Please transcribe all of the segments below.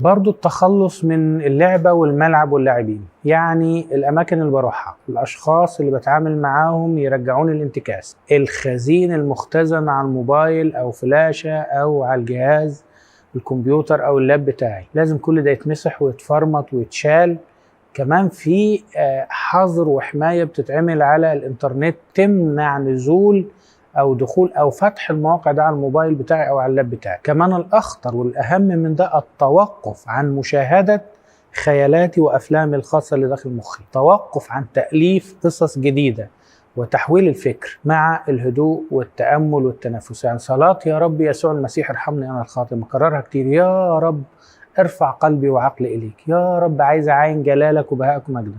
برضو التخلص من اللعبة والملعب واللاعبين، يعني الأماكن اللي بروحها، الأشخاص اللي بتعامل معاهم يرجعوني الانتكاس، الخزين المختزن على الموبايل أو فلاشة أو على الجهاز الكمبيوتر أو اللاب بتاعي، لازم كل ده يتمسح ويتفرمط ويتشال. كمان في حظر وحماية بتتعمل على الإنترنت تمنع نزول أو دخول أو فتح المواقع ده على الموبايل بتاعي أو على اللاب بتاعي. كمان الأخطر والأهم من ده التوقف عن مشاهدة خيالاتي وأفلامي الخاصة اللي داخل مخي، توقف عن تأليف قصص جديدة وتحويل الفكر مع الهدوء والتأمل والتنفس. يعني صلاة يا رب يسوع المسيح ارحمني أنا الخاطئ مكررها كتير، يا رب ارفع قلبي وعقلي إليك، يا رب عايز أعاين جلالك وبهائك ومجدك،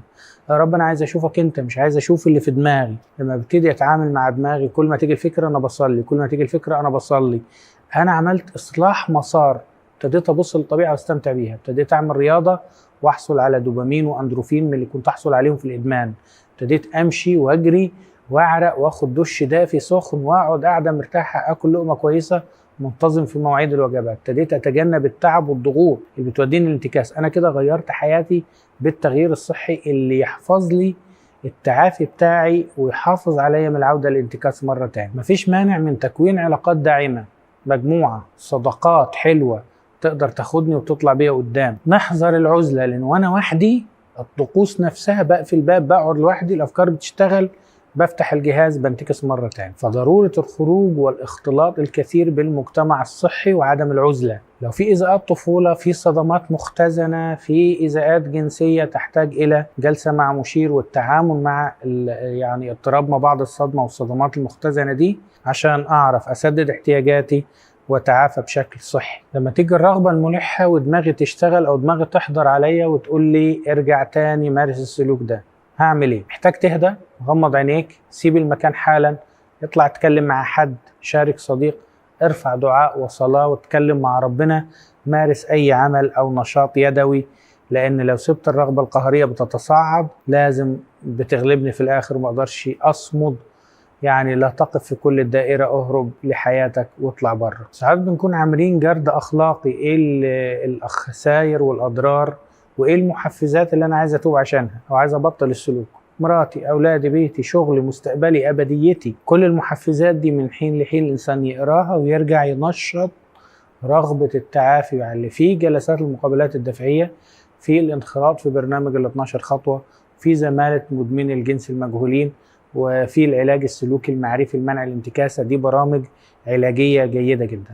يا رب أنا عايز أشوفك أنت مش عايز أشوف اللي في دماغي. لما ببتدي أتعامل مع دماغي كل ما تيجي الفكرة أنا بصلي، كل ما تيجي الفكرة أنا بصلي، أنا عملت إصلاح مسار، ابتديت أبص للطبيعة واستمتع بيها، ابتديت أعمل رياضة وأحصل على دوبامين وأندروفين من اللي كنت أحصل عليهم في الإدمان، ابتديت أمشي وأجري وأعرق وأخد دش دافي سخن وأقعد قاعدة مرتاحة أكل لقمة كويسة منتظم في مواعيد الوجبات، ابتديت اتجنب التعب والضغوط اللي بتوديني الانتكاس. انا كده غيرت حياتي بالتغيير الصحي اللي يحفظ لي التعافي بتاعي ويحافظ عليا من العودة للانتكاس مرة تاني. مفيش مانع من تكوين علاقات داعمة، مجموعة صداقات حلوة تقدر تاخدني وتطلع بيا قدام. نحذر العزلة، لان وانا وحدي الطقوس نفسها بقفل الباب بقعد لوحدي، الافكار بتشتغل، بفتح الجهاز بنتكس مرة تاني. فضرورة الخروج والاختلاط الكثير بالمجتمع الصحي وعدم العزلة. لو في إيذاءات طفولة، في صدمات مختزنة، في إيذاءات جنسية تحتاج إلى جلسة مع مشير والتعامل مع يعني اضطراب ما بعد الصدمة والصدمات المختزنة دي عشان أعرف أسدد احتياجاتي وتعافى بشكل صحي. لما تيجي الرغبة الملحة ودماغي تشتغل أو دماغي تحضر عليا وتقول لي ارجع تاني مارس السلوك ده، هعمل ايه؟ محتاج تهدى، غمض عينيك، سيب المكان حالا، اطلع اتكلم مع حد، شارك صديق، ارفع دعاء وصلاة واتكلم مع ربنا، مارس اي عمل او نشاط يدوي، لان لو سبت الرغبة القهرية بتتصاعد لازم بتغلبني في الاخر وما اقدرش اصمد. يعني لا تقف في كل الدائرة، اهرب لحياتك واطلع بره. ساعات بنكون عاملين جرد اخلاقي، ايه الخسائر والاضرار وايه المحفزات اللي انا عايز اتوب عشانها او عايز ابطل السلوك، مراتي، اولادي، بيتي، شغلي، مستقبلي، ابديتي. كل المحفزات دي من حين لحين الانسان يقراها ويرجع ينشط رغبة التعافي اللي في جلسات المقابلات الدفعية، في الانخراط في برنامج ال 12 خطوة، في زمالة مدمني الجنس المجهولين، وفي العلاج السلوكي المعرفي لمنع الانتكاسة. دي برامج علاجية جيدة جدا.